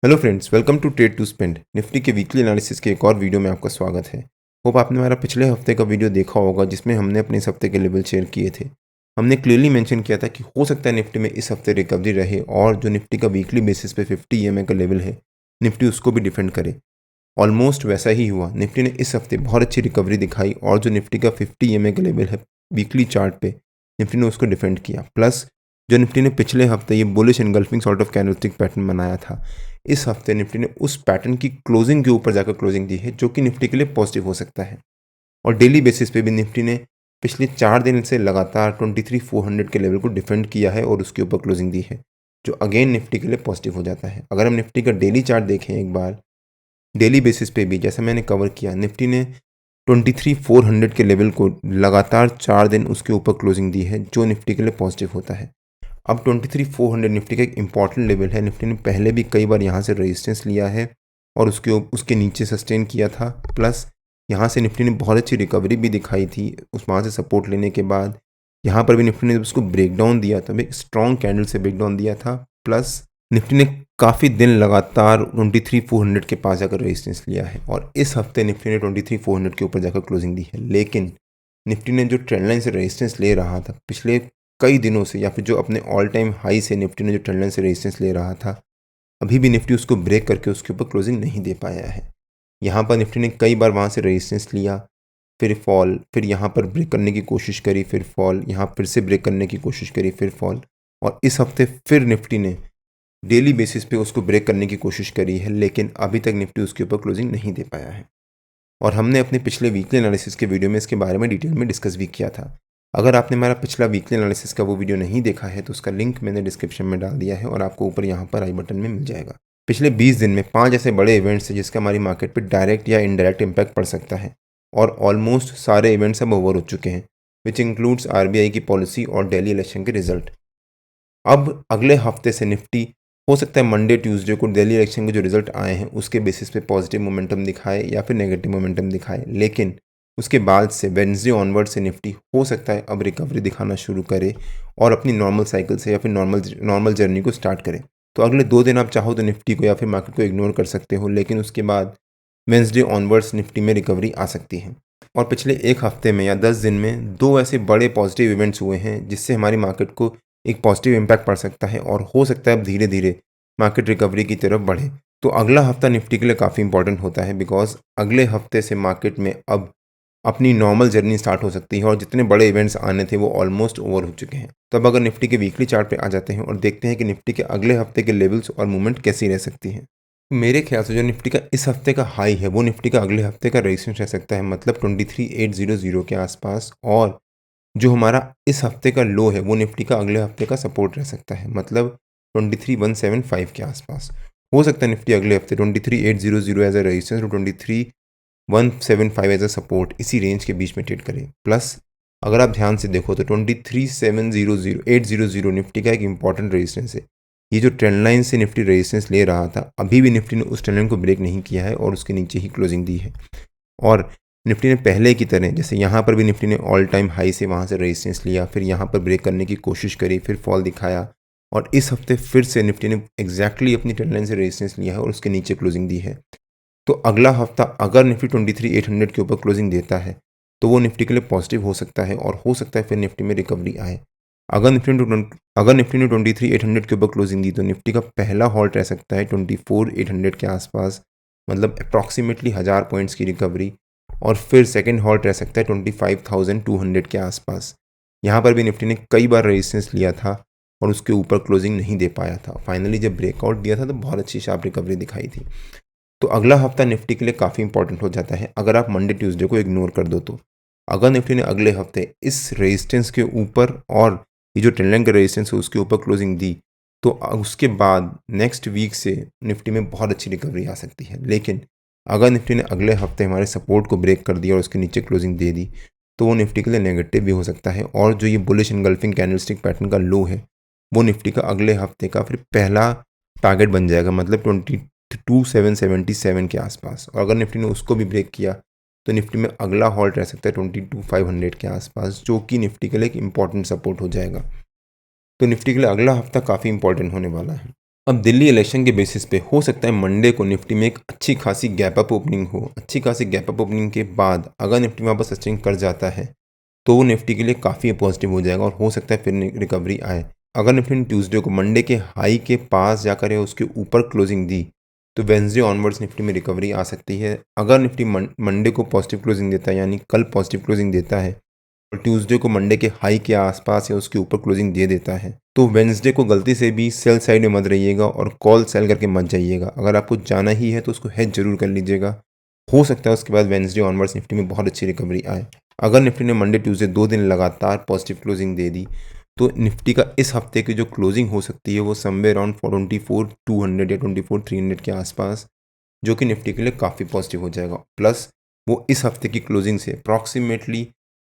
Hello friends, welcome to trade to spend. Nifty के weekly analysis के एक और वीडियो में आपका स्वागत है। होप आपने हमारा पिछले हफ्ते का वीडियो देखा होगा जिसमें हमने अपने इस हफ्ते के लेवल शेयर किए थे। हमने क्लियरली मेंशन किया था कि हो सकता है निफ्टी में इस हफ्ते रिकवरी रहे और जो निफ्टी का वीकली बेसिस पे 50 EMA का लेवल है, निफ्टी उसको भी डिफेंड करे। ऑलमोस्ट वैसा ही हुआ। निफ्टी ने इस हफ्ते बहुत अच्छी रिकवरी दिखाई और जो निफ्टी का 50 EMA का लेवल है वीकली चार्ट पे, निफ्टी ने उसको डिफेंड किया। प्लस जो निफ्टी ने पिछले हफ्ते ये bullish engulfing sort of candlestick pattern बनाया था, इस हफ्ते निफ्टी ने उस पैटर्न की क्लोजिंग के ऊपर जाकर क्लोजिंग दी है, जो कि निफ्टी के लिए पॉजिटिव हो सकता है। और डेली बेसिस पे भी निफ्टी ने पिछले 4 दिन से लगातार 23,400 के लेवल को डिफेंड किया है और उसके ऊपर क्लोजिंग दी है, जो अगेन निफ्टी के लिए पॉजिटिव हो जाता है। अगर हम निफ्टी का डेली चार्ट देखें एक बार, डेली बेसिस पे भी जैसा मैंने कवर किया, निफ्टी ने 23,400 के लेवल को लगातार 4 दिन उसके ऊपर क्लोजिंग दी है, जो निफ्टी के लिए पॉजिटिव होता है। अब 23,400 निफ्टी का एक इंपॉर्टेंट लेवल है। निफ्टी ने पहले भी कई बार यहाँ से रेजिस्टेंस लिया है और उसके नीचे सस्टेन किया था। प्लस यहाँ से निफ्टी ने बहुत अच्छी रिकवरी भी दिखाई थी उस वहाँ से सपोर्ट लेने के बाद। यहाँ पर भी निफ्टी ने उसको ब्रेक डाउन दिया था, एक स्ट्रॉन्ग कैंडल से ब्रेक डाउन दिया था। प्लस निफ्टी ने काफ़ी दिन लगातार 23,400 के पास जाकर रेजिस्टेंस लिया है और इस हफ्ते निफ्टी ने 23,400 के ऊपर जाकर क्लोजिंग दी है। लेकिन निफ्टी ने जो ट्रेंड लाइन से रेजिस्टेंस ले रहा था पिछले कई दिनों से, या फिर जो अपने ऑल टाइम हाई से निफ्टी ने जो ट्रेंड लाइन से रेजिस्टेंस ले रहा था, अभी भी निफ्टी उसको ब्रेक करके उसके ऊपर क्लोजिंग नहीं दे पाया है। यहाँ पर निफ्टी ने कई बार वहाँ से रेजिस्टेंस लिया, फिर फॉल, फिर यहाँ पर ब्रेक करने की कोशिश करी, फिर फॉल, यहाँ फिर से ब्रेक करने की कोशिश करी, फिर फॉल। और इस हफ्ते फिर निफ्टी ने डेली बेसिस पे उसको ब्रेक करने की कोशिश करी है, लेकिन अभी तक निफ्टी उसके ऊपर क्लोजिंग नहीं दे पाया है। और हमने अपने पिछले वीकली एनालिसिस के वीडियो में इसके बारे में डिटेल में डिस्कस भी किया था। अगर आपने हमारा पिछला वीकली एनालिसिस का वो वीडियो नहीं देखा है तो उसका लिंक मैंने डिस्क्रिप्शन में डाल दिया है और आपको ऊपर यहाँ पर आई बटन में मिल जाएगा। पिछले 20 दिन में 5 ऐसे बड़े इवेंट्स हैं जिसका हमारी मार्केट पर डायरेक्ट या इनडायरेक्ट इम्पैक्ट पड़ सकता है, और ऑलमोस्ट सारे इवेंट्स अब ओवर हो चुके हैं, विच इंक्लूड्स RBI की पॉलिसी और दिल्ली इलेक्शन के रिजल्ट। अब अगले हफ्ते से निफ्टी हो सकता है मंडे ट्यूसडे को दिल्ली इलेक्शन के जो रिजल्ट आए हैं उसके बेसिस पे पॉजिटिव मोमेंटम दिखाए या फिर नेगेटिव मोमेंटम दिखाए, लेकिन उसके बाद से वेडनेसडे ऑनवर्ड से निफ्टी हो सकता है अब रिकवरी दिखाना शुरू करे और अपनी नॉर्मल साइकिल से या फिर नॉर्मल जर्नी को स्टार्ट करे। तो अगले 2 दिन आप चाहो तो निफ्टी को या फिर मार्केट को इग्नोर कर सकते हो, लेकिन उसके बाद वेडनेसडे ऑनवर्ड्स निफ्टी में रिकवरी आ सकती है। और पिछले एक हफ्ते में या 10 दिन में 2 ऐसे बड़े पॉजिटिव इवेंट्स हुए हैं जिससे हमारी मार्केट को एक पॉजिटिव इम्पैक्ट पड़ सकता है और हो सकता है अब धीरे धीरे मार्केट रिकवरी की तरफ बढ़े। तो अगला हफ्ता निफ्टी के लिए काफ़ी इंपॉर्टेंट होता है, बिकॉज अगले हफ्ते से मार्केट में अब अपनी नॉर्मल जर्नी स्टार्ट हो सकती है और जितने बड़े इवेंट्स आने थे वो ऑलमोस्ट ओवर हो चुके हैं। तो अब अगर निफ्टी के वीकली चार्ट पे आ जाते हैं और देखते हैं कि निफ्टी के अगले हफ्ते के लेवल्स और मूवमेंट कैसी रह सकती है। मेरे ख्याल से जो निफ्टी का इस हफ्ते का हाई है वो निफ्टी का अगले हफ्ते का रेजिस्टेंस रह सकता है, मतलब 23,800 के आसपास। और जो हमारा इस हफ्ते का लो है वो निफ्टी का अगले हफ्ते का सपोर्ट रह सकता है, मतलब 23,175 के आसपास। हो सकता है निफ्टी अगले हफ्ते 23,800 एज अ रेजिस्टेंस और 23,175 एज अ सपोर्ट, इसी रेंज के बीच में ट्रेड करे। प्लस अगर आप ध्यान से देखो तो 23,700 निफ्टी का एक इंपॉर्टेंट रेजिस्टेंस है। ये जो ट्रेंड लाइन से निफ्टी रेजिस्टेंस ले रहा था, अभी भी निफ्टी ने उस ट्रेंड लाइन को ब्रेक नहीं किया है और उसके नीचे ही क्लोजिंग दी है। और निफ्टी ने पहले की तरह, जैसे यहाँ पर भी निफ्टी ने ऑल टाइम हाई से वहाँ से रेजिस्टेंस लिया, फिर यहाँ पर ब्रेक करने की कोशिश करी, फिर फॉल दिखाया, और इस हफ्ते फिर से निफ्टी ने एग्जैक्टली अपनी ट्रेंड लाइन से रेजिस्टेंस लिया है और उसके नीचे क्लोजिंग दी है। तो अगला हफ्ता अगर निफ्टी 23,800 के ऊपर क्लोजिंग देता है तो वो निफ्टी के लिए पॉजिटिव हो सकता है और हो सकता है फिर निफ्टी में रिकवरी आए। अगर निफ्टी ने 23,800 के ऊपर क्लोजिंग दी तो निफ्टी का पहला हॉल्ट रह सकता है 24,800 के आसपास, मतलब अप्रॉक्सीमेटली 1000 पॉइंट्स की रिकवरी। और फिर सेकंड हॉल्ट रह सकता है 25,200 के आसपास। यहाँ पर भी निफ्टी ने कई बार रेजिस्टेंस लिया था और उसके ऊपर क्लोजिंग नहीं दे पाया था। फाइनली जब ब्रेकआउट दिया था तो बहुत अच्छी शार्प रिकवरी दिखाई थी। तो अगला हफ्ता निफ्टी के लिए काफ़ी इंपॉर्टेंट हो जाता है अगर आप मंडे ट्यूसडे को इग्नोर कर दो तो। अगर निफ्टी ने अगले हफ्ते इस रेजिस्टेंस के ऊपर और ये जो ट्रेंड लाइन का रेजिस्टेंस है उसके ऊपर क्लोजिंग दी तो उसके बाद नेक्स्ट वीक से निफ्टी में बहुत अच्छी रिकवरी आ सकती है। लेकिन अगर निफ्टी ने अगले हफ्ते हमारे सपोर्ट को ब्रेक कर दिया और उसके नीचे क्लोजिंग दे दी तो वो निफ्टी के लिए नेगेटिव भी हो सकता है, और जो ये बुलिश एनगल्फिंग कैंडलस्टिक पैटर्न का लो है वो निफ्टी का अगले हफ्ते का फिर पहला टारगेट बन जाएगा, मतलब 22,777 के आसपास। और अगर निफ्टी ने उसको भी ब्रेक किया तो निफ्टी में अगला हॉल्ट रह सकता है 22,500 के आसपास, जो कि निफ्टी के लिए एक इंपॉर्टेंट सपोर्ट हो जाएगा। तो निफ्टी के लिए अगला हफ्ता काफ़ी इंपॉर्टेंट होने वाला है। अब दिल्ली इलेक्शन के बेसिस पे हो सकता है मंडे को निफ्टी में एक अच्छी खासी गैप अप ओपनिंग हो। अच्छी खासी गैप अप ओपनिंग के बाद अगर निफ्टी वापस सस्टेन कर जाता है तो वो निफ्टी के लिए काफ़ी पॉजिटिव हो जाएगा और हो सकता है फिर रिकवरी आए। अगर निफ्टी ने ट्यूसडे को मंडे के हाई के पास जाकर या उसके ऊपर क्लोजिंग दी तो वेंसडे ऑनवर्ड्स निफ्टी में रिकवरी आ सकती है। अगर निफ्टी मंडे को पॉजिटिव क्लोजिंग देता है यानी कल पॉजिटिव क्लोजिंग देता है और ट्यूसडे को मंडे के हाई के आसपास या उसके ऊपर क्लोजिंग दे देता है तो वेंसडे को गलती से भी सेल साइड में मत रहिएगा और कॉल सेल करके मत जाइएगा। अगर आपको जाना ही है तो उसको हेज जरूर कर लीजिएगा। हो सकता है उसके बाद वेंसडे ऑनवर्ड्स निफ्टी में बहुत अच्छी रिकवरी आए। अगर निफ्टी ने मंडे ट्यूसडे 2 दिन लगातार पॉजिटिव क्लोजिंग दे दी तो निफ्टी का इस हफ्ते की जो क्लोजिंग हो सकती है वो समवेयर अराउंड 24,200 या 24,300 के आसपास, जो कि निफ्टी के लिए काफ़ी पॉजिटिव हो जाएगा। प्लस वो इस हफ्ते की क्लोजिंग से अप्रॉक्सीमेटली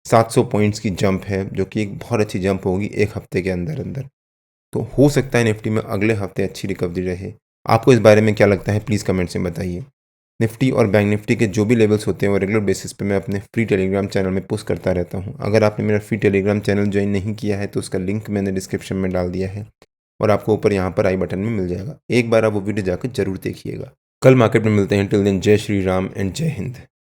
700 पॉइंट्स की जंप है, जो कि एक बहुत अच्छी जंप होगी एक हफ्ते के अंदर अंदर। तो हो सकता है निफ्टी में अगले हफ्ते अच्छी रिकवरी रहे। आपको इस बारे में क्या लगता है प्लीज़ कमेंट्स में बताइए। निफ्टी और बैंक निफ्टी के जो भी लेवल्स होते हैं वो रेगुलर बेसिस पे मैं अपने फ्री टेलीग्राम चैनल में पोस्ट करता रहता हूँ। अगर आपने मेरा फ्री टेलीग्राम चैनल ज्वाइन नहीं किया है तो उसका लिंक मैंने डिस्क्रिप्शन में डाल दिया है और आपको ऊपर यहाँ पर आई बटन में मिल जाएगा। एक बार आप वो वीडियो जाकर जरूर देखिएगा। कल मार्केट में मिलते हैं। टिल देन जय श्री राम एंड जय हिंद।